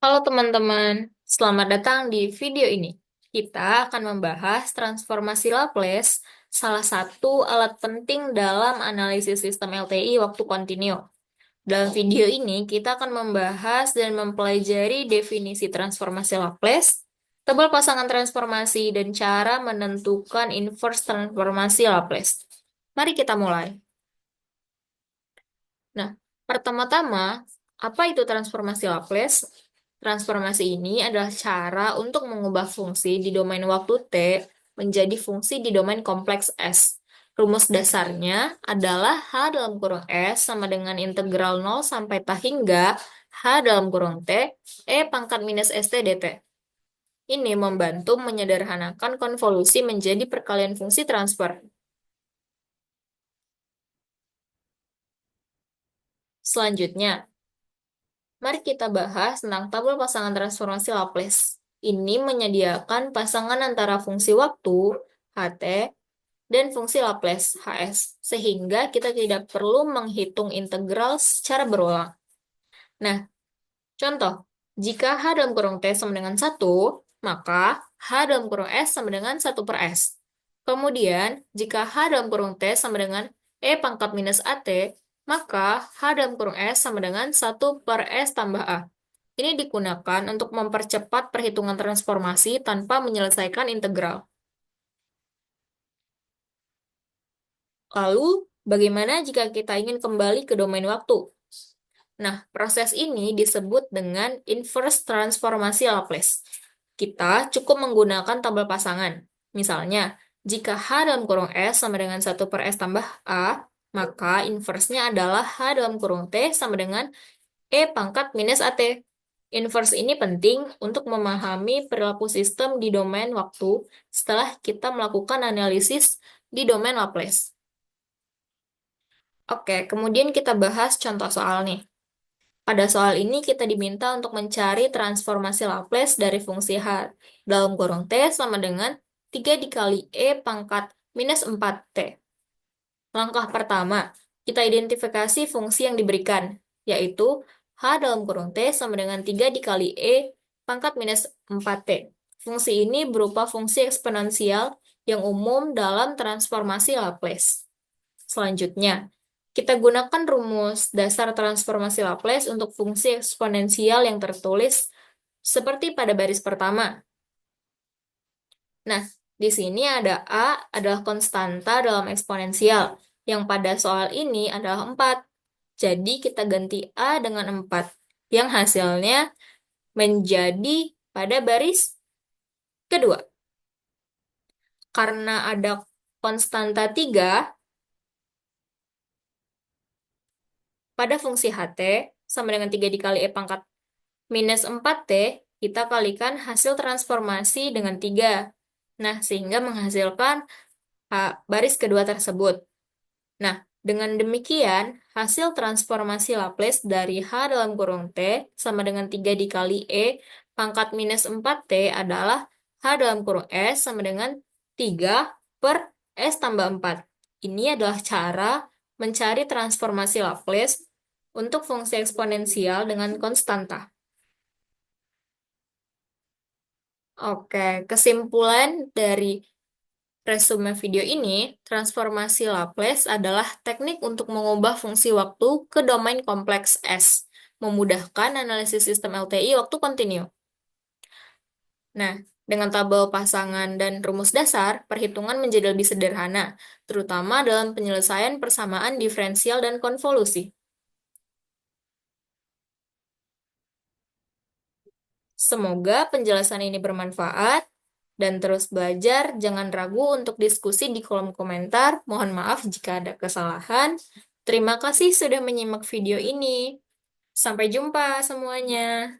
Halo teman-teman, selamat datang di video ini. Kita akan membahas transformasi Laplace, salah satu alat penting dalam analisis sistem LTI waktu kontinu. Dalam video ini, kita akan membahas dan mempelajari definisi transformasi Laplace, tebal pasangan transformasi, dan cara menentukan inverse transformasi Laplace. Mari kita mulai. Nah, pertama-tama, apa itu transformasi Laplace? Transformasi ini adalah cara untuk mengubah fungsi di domain waktu T menjadi fungsi di domain kompleks S. Rumus dasarnya adalah H dalam kurung S sama dengan integral 0 sampai T hingga H dalam kurung T, E pangkat minus ST dt. Ini membantu menyederhanakan konvolusi menjadi perkalian fungsi transfer. Selanjutnya, mari kita bahas tentang tabel pasangan transformasi Laplace. Ini menyediakan pasangan antara fungsi waktu, HT, dan fungsi Laplace, HS, sehingga kita tidak perlu menghitung integral secara berulang. Nah, contoh, jika H dalam kurung T sama dengan 1, maka H dalam kurung S sama dengan 1 per S. Kemudian, jika H dalam kurung T sama dengan E pangkat minus AT, maka H dalam kurung S sama dengan 1 per S tambah A. Ini digunakan untuk mempercepat perhitungan transformasi tanpa menyelesaikan integral. Lalu, bagaimana jika kita ingin kembali ke domain waktu? Nah, proses ini disebut dengan inverse transformasi Laplace. Kita cukup menggunakan tabel pasangan. Misalnya, jika H dalam kurung S sama dengan 1 per S tambah A, maka inverse-nya adalah H dalam kurung T sama dengan E pangkat minus AT. Inverse ini penting untuk memahami perilaku sistem di domain waktu setelah kita melakukan analisis di domain Laplace. Oke, kemudian kita bahas contoh soal nih. Pada soal ini kita diminta untuk mencari transformasi Laplace dari fungsi H dalam kurung T sama dengan 3 dikali E pangkat minus 4T. Langkah pertama, kita identifikasi fungsi yang diberikan, yaitu H dalam kurung T sama dengan 3 dikali E pangkat minus 4T. Fungsi ini berupa fungsi eksponensial yang umum dalam transformasi Laplace. Selanjutnya, kita gunakan rumus dasar transformasi Laplace untuk fungsi eksponensial yang tertulis seperti pada baris pertama. Nah, di sini ada A adalah konstanta dalam eksponensial, yang pada soal ini adalah 4. Jadi kita ganti A dengan 4, yang hasilnya menjadi pada baris kedua. Karena ada konstanta 3, pada fungsi HT sama dengan 3 dikali E pangkat minus 4T, kita kalikan hasil transformasi dengan 3. Nah, sehingga menghasilkan baris kedua tersebut. Nah, dengan demikian, hasil transformasi Laplace dari H dalam kurung T sama dengan 3 dikali E pangkat minus 4T adalah H dalam kurung S sama dengan 3 per S tambah 4. Ini adalah cara mencari transformasi Laplace untuk fungsi eksponensial dengan konstanta. Oke, kesimpulan dari resume video ini, transformasi Laplace adalah teknik untuk mengubah fungsi waktu ke domain kompleks S, memudahkan analisis sistem LTI waktu kontinu. Nah, dengan tabel pasangan dan rumus dasar, perhitungan menjadi lebih sederhana, terutama dalam penyelesaian persamaan diferensial dan konvolusi. Semoga penjelasan ini bermanfaat, dan terus belajar, jangan ragu untuk diskusi di kolom komentar. Mohon maaf jika ada kesalahan. Terima kasih sudah menyimak video ini. Sampai jumpa semuanya.